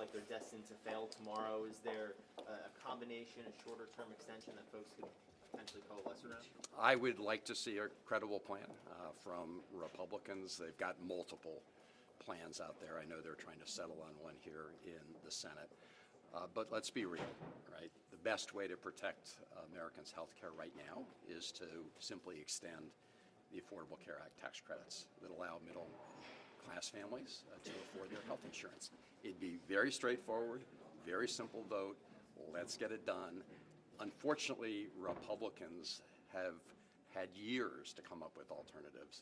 like they're destined to fail tomorrow. Is there a combination, a shorter-term extension that folks could potentially coalesce around? I would like to see a credible plan from Republicans. They've got multiple plans out there. I know they're trying to settle on one here in the Senate. But let's be real, right? The best way to protect Americans' health care right now is to simply extend the Affordable Care Act tax credits that allow middle-class families to afford their health insurance. It'd be very straightforward, very simple vote. Let's get it done. Unfortunately, Republicans have had years to come up with alternatives,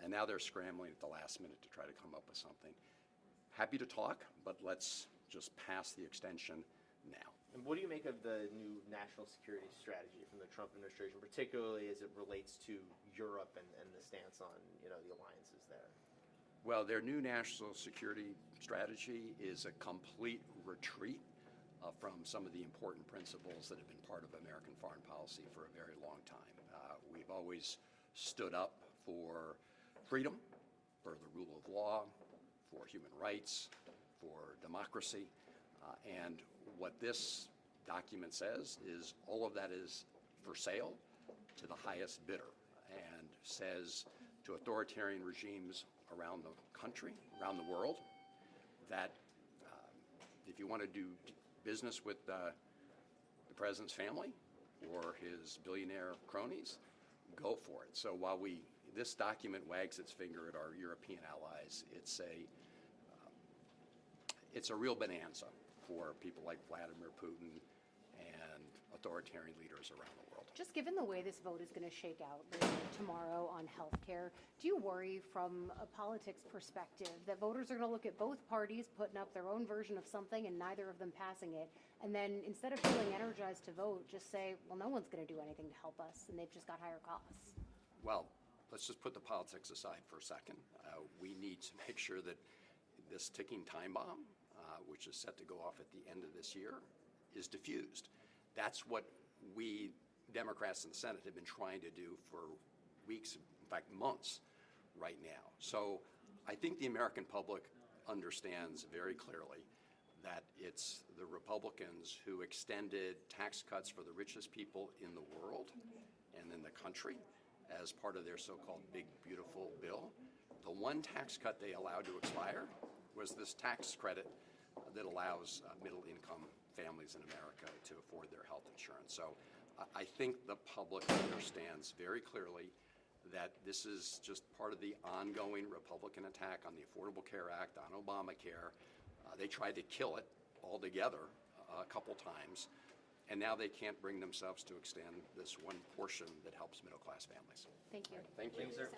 and now they're scrambling at the last minute to try to come up with something. Happy to talk, but let's just pass the extension now. And what do you make of the new national security strategy from the Trump administration, particularly as it relates to Europe and the stance on, the alliances there? Well, their new national security strategy is a complete retreat from some of the important principles that have been part of American foreign policy for a very long time. We've always stood up for freedom, for the rule of law, for human rights, for democracy, and what this document says is all of that is for sale to the highest bidder, and says to authoritarian regimes around the country, around the world, that if you want to do business with the president's family or his billionaire cronies, go for it. So while this document wags its finger at our European allies, it's a real bonanza for people like Vladimir Putin and authoritarian leaders around the world. Just given the way this vote is going to shake out tomorrow on health care, do you worry from a politics perspective that voters are going to look at both parties putting up their own version of something and neither of them passing it, and then instead of feeling energized to vote, just say, well, no one's going to do anything to help us, and they've just got higher costs? Well, let's just put the politics aside for a second. We need to make sure that this ticking time bomb, which is set to go off at the end of this year, is diffused. That's what we Democrats in the Senate have been trying to do for weeks, in fact months right now. So I think the American public understands very clearly that it's the Republicans who extended tax cuts for the richest people in the world and in the country as part of their so-called big, beautiful bill. The one tax cut they allowed to expire was this tax credit that allows middle-income families in America to afford their health insurance. So I think the public understands very clearly that this is just part of the ongoing Republican attack on the Affordable Care Act, on Obamacare. They tried to kill it altogether a couple times, and now they can't bring themselves to extend this one portion that helps middle-class families. Thank you. Thank you.